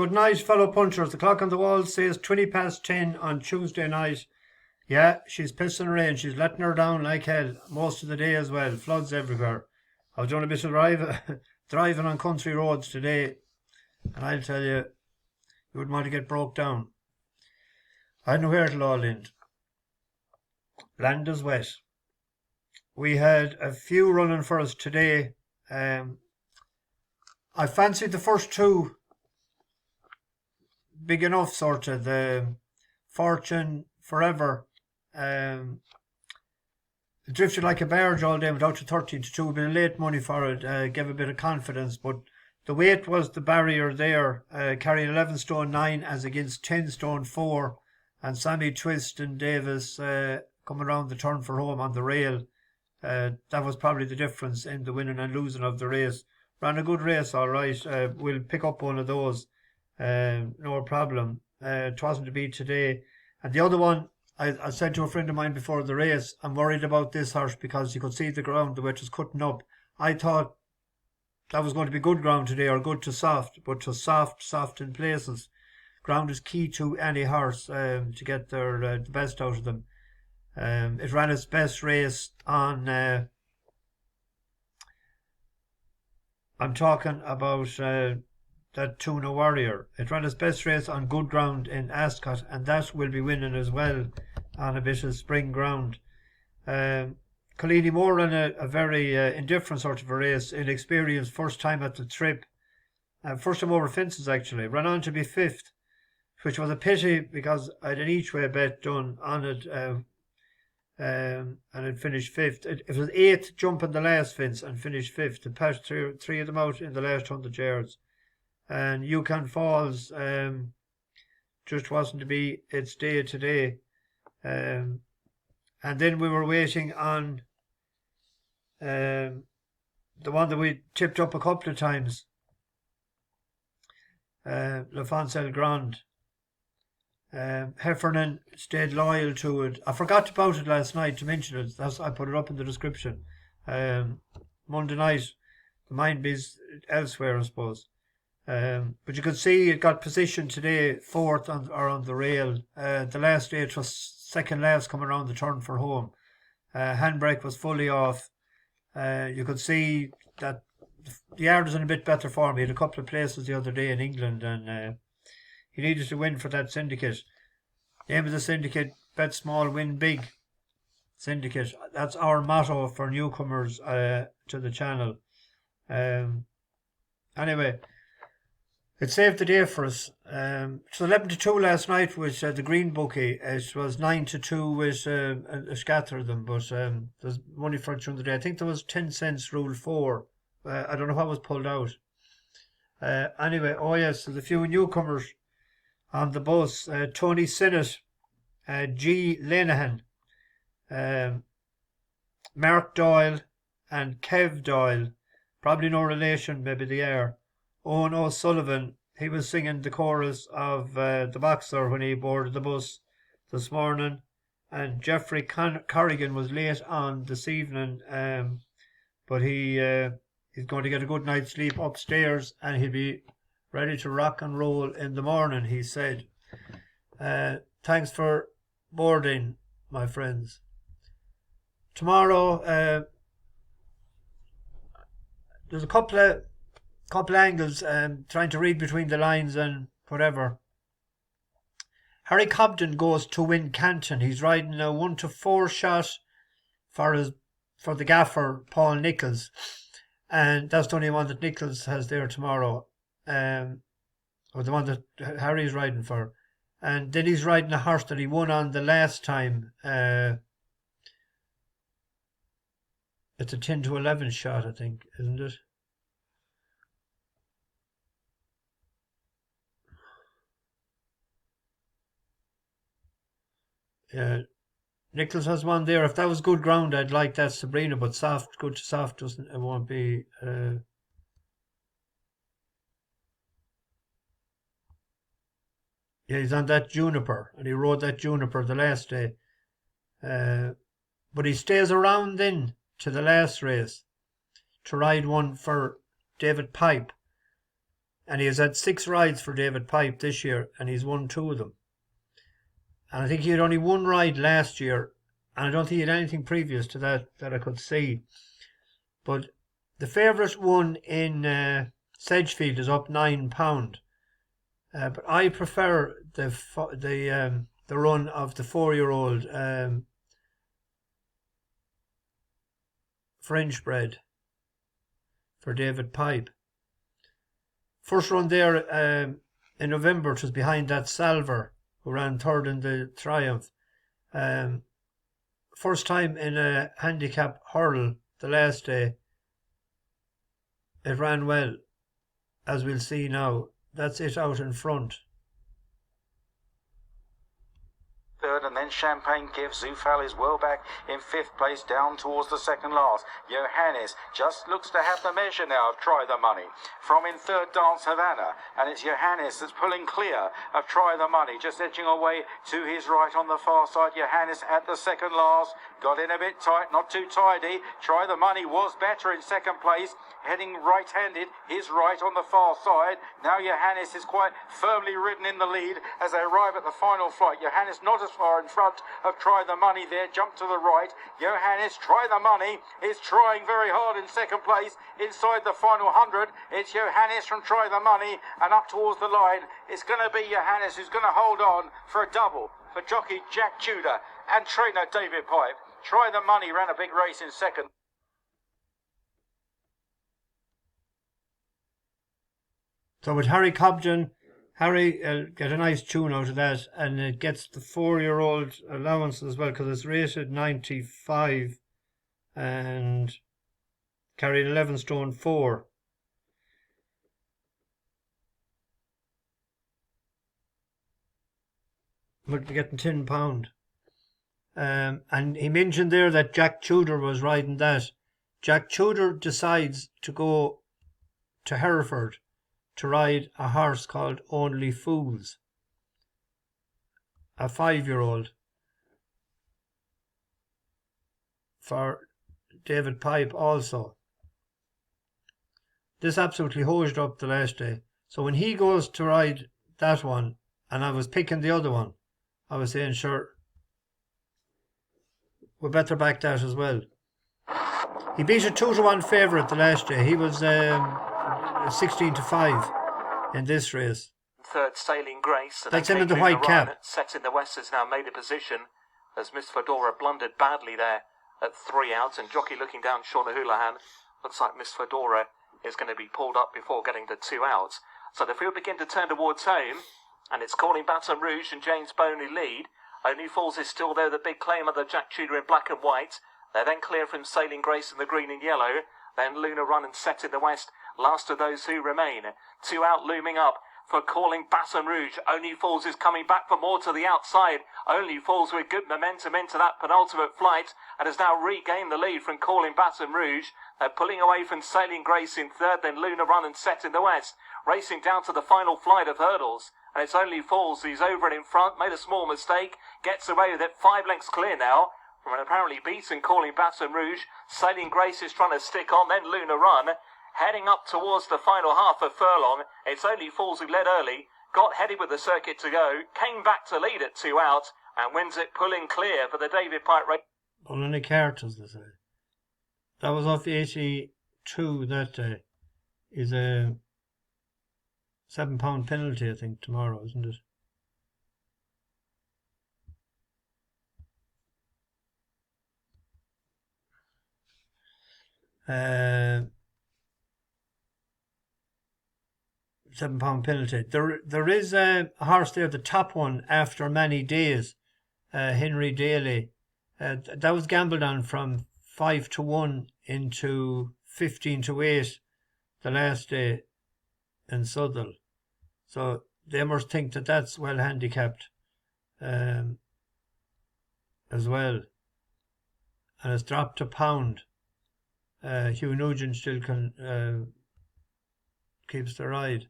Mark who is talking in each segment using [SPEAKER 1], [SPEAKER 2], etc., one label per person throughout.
[SPEAKER 1] Good night, fellow punchers. The clock on the wall says 20 past 10 on Tuesday night. Yeah, she's pissing rain. She's letting her down like hell most of the day as well. Floods everywhere. I was doing a bit of driving on country roads today, and I'll tell you, you wouldn't want to get broke down. I don't know where it'll all end. Land is wet. We had a few running for us today. I fancied the first two big enough, sort of. The Fortune Forever. It drifted like a barge all day without to 13-2. A bit of late money for it, gave a bit of confidence, but the weight was the barrier there, carrying 11 stone 9 as against 10 stone 4, and Sammy Twist and Davis coming around the turn for home on the rail. That was probably the difference in the winning and losing of the race. Ran a good race, all right. We'll pick up one of those, no problem. It wasn't to be today. And the other one, I said to a friend of mine before the race, I'm worried about this horse because you could see the ground, the way it was cutting up. I thought that was going to be good ground today, or good to soft, but to soft in places. Ground is key to any horse to get the best out of them. It ran its best race on, I'm talking about that Tuna Warrior. It ran its best race on good ground in Ascot, and that will be winning as well on a bit of spring ground. Collini Moore ran a very indifferent sort of a race, inexperienced, first time at the trip. First time over fences, actually. Ran on to be fifth, which was a pity because I had an each way bet done on it, and it finished fifth. It was eighth jumping the last fence and finished fifth. It passed three of them out in the last 100 yards. And Yukon Falls just wasn't to be its day today. And then we were waiting on the one that we tipped up a couple of times, Le Foncel Grand. Heffernan stayed loyal to it. I forgot about it last night to mention it. I put it up in the description. Monday night, the mind is elsewhere, I suppose. But you could see it got positioned today, fourth on the rail. The last day it was second last coming around the turn for home. Handbrake was fully off. You could see that the yard was in a bit better form. He had a couple of places the other day in England, and he needed to win for that syndicate. The aim of the syndicate, bet small, win big. Syndicate. That's our motto for newcomers to the channel. Anyway, it saved the day for us. So 11-2 last night with the green bookie. It was 9-2 with a scatter of them, but there's money for it during the day. I think there was 10 cents rule 4. I don't know what was pulled out. Anyway, oh yes, there's a few newcomers on the bus. Tony Sinnott, G. Lenihan, Mark Doyle and Kev Doyle. Probably no relation, maybe they are. Owen O'Sullivan, he was singing the chorus of the Boxer when he boarded the bus this morning. And Jeffrey Corrigan was late on this evening, but he's going to get a good night's sleep upstairs, and he'll be ready to rock and roll in the morning, he said. Thanks for boarding, my friends. Tomorrow, there's a couple of angles, trying to read between the lines and whatever. Harry Cobden goes to Wincanton. He's riding a 1-4 shot for the gaffer, Paul Nicholls. And that's the only one that Nicholls has there tomorrow. Or the one that Harry's riding for. And then he's riding a horse that he won on the last time. It's a 10-11 shot, I think, isn't it? Nicholls has one there. If that was good ground, I'd like that Sabrina, but soft, good to soft doesn't. It won't be. Yeah, he's on that Juniper, and he rode that Juniper the last day. But he stays around then to the last race to ride one for David Pipe. And he has had 6 rides for David Pipe this year, and he's won 2 of them. And I think he had only 1 ride last year, and I don't think he had anything previous to that I could see. But the favourite one in Sedgefield is up £9. But I prefer the run of the 4-year-old French bred for David Pipe. First run there in November, it was behind that Salver, who ran 3rd in the Triumph. First time in a handicap hurdle the last day. It ran well, as we'll see now. That's it out in front.
[SPEAKER 2] Third, and then Champagne gives. Zufal is well back in 5th place, down towards the second last. Johannes just looks to have the measure now of Try the Money. From in 3rd, Dance Havana, and it's Johannes that's pulling clear of Try the Money, just edging away to his right on the far side. Johannes at the second last, got in a bit tight, not too tidy. Try the Money was better in 2nd place, heading right-handed, his right on the far side. Now Johannes is quite firmly ridden in the lead as they arrive at the final flight. Johannes not as far in front of Try the Money there, jump to the right. Johannes, Try the Money, is trying very hard in 2nd place. Inside the final 100, it's Johannes from Try the Money, and up towards the line, it's going to be Johannes who's going to hold on for a double for jockey Jack Tudor and trainer David Pipe. Try the Money ran a big race in 2nd.
[SPEAKER 1] So with Harry Cobden, Harry get a nice tune out of that, and it gets the 4-year-old allowance as well, because it's rated 95 and carried 11 stone 4. But getting £10. And he mentioned there that Jack Tudor was riding that. Jack Tudor decides to go to Hereford to ride a horse called Only Fools, a 5-year-old for David Pipe also. This absolutely hosed up the last day. So when he goes to ride that one, and I was picking the other one, I was saying, sure, we better back that as well. He beat a 2-1 favourite the last day. He was 16-5 in this race.
[SPEAKER 3] 3rd, Sailing Grace.
[SPEAKER 1] That's him in the white cap.
[SPEAKER 3] Set in the West has now made a position as Miss Fedora blundered badly there at 3 out, and jockey looking down Shauna Houlihan. Looks like Miss Fedora is going to be pulled up before getting to 2 out. So the field begin to turn towards home, and it's calling Baton Rouge and James Boney lead. Only Falls is still there, the big claim of the Jack Tudor in black and white. They're then clear from Sailing Grace in the green and yellow. Then Luna Run and Set in the West, last of those who remain. 2 out looming up for calling Baton Rouge. Only Falls is coming back for more to the outside. Only Falls with good momentum into that penultimate flight and has now regained the lead from calling Baton Rouge. They're pulling away from Sailing Grace in 3rd, then Luna Run and Set in the West. Racing down to the final flight of hurdles. And it's Only Falls who's over and in front, made a small mistake, gets away with it, 5 lengths clear now from an apparently beaten calling Baton Rouge. Sailing Grace is trying to stick on, then Luna Run. Heading up towards the final half of furlong. It's Only Falls who led early, got headed with the circuit to go, came back to lead at 2 out, and wins it pulling clear for the David Pipe race.
[SPEAKER 1] Pulling a cart, as they say. That was off 82 that day. Is a £7 penalty, I think, tomorrow, isn't it? £7 penalty. There is a horse there, the top one, after many days, Henry Daly. That was gambled on from 5-1 into 15-8 the last day in Southwell. So they must think that that's well handicapped as well. And it's dropped to £1. Hugh Nugent still keeps the ride.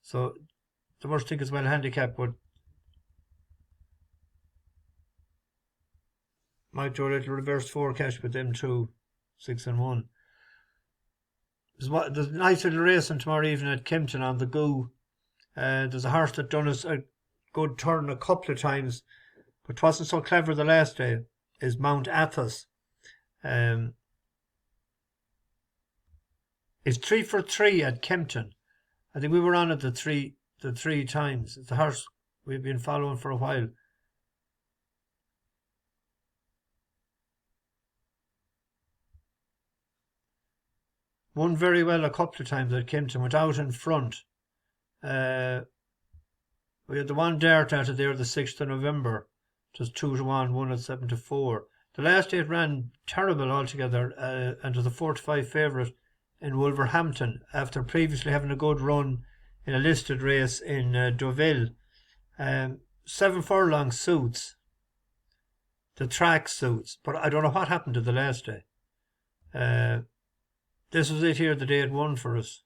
[SPEAKER 1] So the worst thing is well handicapped, but might do a little reverse forecast with them too, 6-1. There's a nice little racing tomorrow evening at Kempton on the Goo. There's a horse that done us a good turn a couple of times, but wasn't so clever the last day. Is Mount Athos. It's 3 for 3 at Kempton. I think we were on it the three times. It's a horse we've been following for a while. Won very well a couple of times at Kempton, went out in front. We had the one dart out of there the 6th of November. It was 2-1, won at 7-4. The last 8 ran terrible altogether, and was a 4-5 favourite in Wolverhampton after previously having a good run in a listed race in Deauville. 7 furlong suits. The track suits, but I don't know what happened to the last day. This was it here, the day it won for us.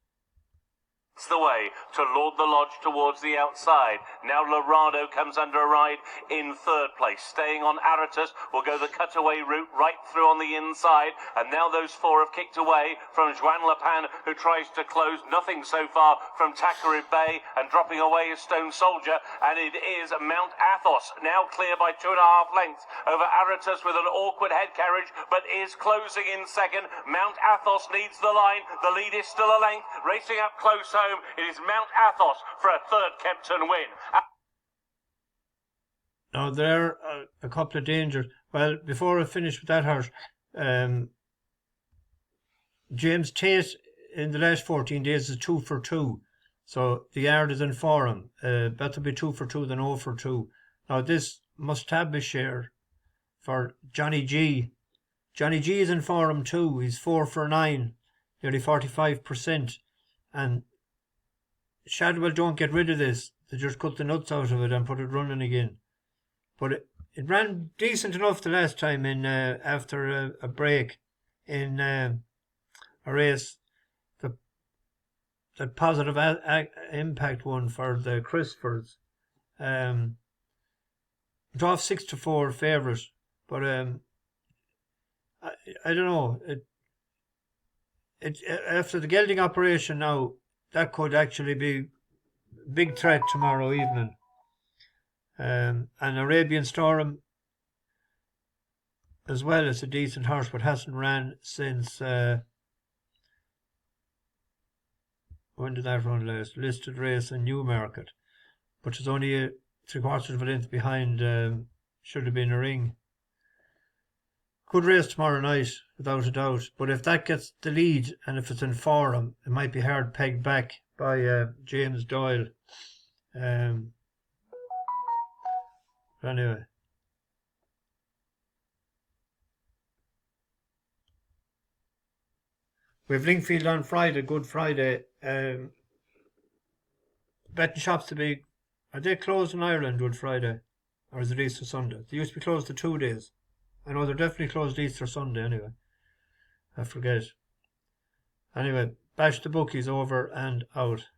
[SPEAKER 4] It's the way to Lord the Lodge towards the outside. Now Lorado comes under a ride in 3rd place. Staying on Aratus will go the cutaway route right through on the inside. And now those 4 have kicked away from Juan Lepin, who tries to close. Nothing so far from Takarib Bay, and dropping away is Stone Soldier. And it is Mount Athos, now clear by 2.5 lengths over Aratus with an awkward head carriage, but is closing in second. Mount Athos leads the line. The lead is still a length. Racing up close home. It is Mount Athos for a 3rd Kempton win.
[SPEAKER 1] Now there are a couple of dangers. Well, before I finish with that horse, James Tate in the last 14 days is 2 for 2. So the yard is in form. Better be 2 for 2 than 0 for 2. Now this must have a share for Johnny G. Johnny G is in form too. He's 4 for 9, nearly 45%. And Shadwell don't get rid of this. They just cut the nuts out of it and put it running again. But it ran decent enough the last time in after a break in a race. The positive impact one for the Crisfords. It's off 6-4 favourite, but I don't know. It after the gelding operation now, that could actually be a big threat tomorrow evening. And Arabian Storm as well is a decent horse, but hasn't ran since when did that run last? Listed race in Newmarket, but it's only 3/4 of a length behind. Should have been a ring. Good race tomorrow night, without a doubt. But if that gets the lead, and if it's in form, it might be hard pegged back by James Doyle. Anyway. We have Lingfield on Friday, Good Friday. Betting shops to be... Are they closed in Ireland Good Friday? Or is it Easter Sunday? They used to be closed for 2 days. I know they're definitely closed Easter Sunday anyway. I forget. Anyway, bash the bookies over and out.